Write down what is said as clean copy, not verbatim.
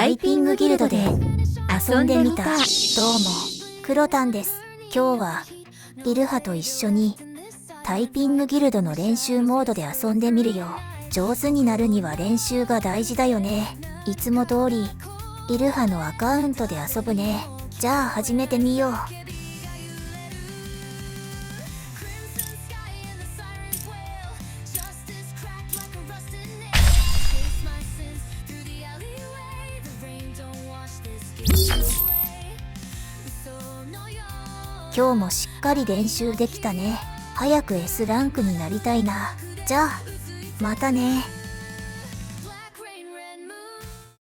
タイピングギルドで遊んでみた。どうも、クロタンです。今日はイルハと一緒にタイピングギルドの練習モードで遊んでみるよ。上手になるには練習が大事だよね。いつも通りイルハのアカウントで遊ぶね。じゃあ始めてみよう。今日もしっかり練習できたね。早く S ランクになりたいな。じゃあまたね。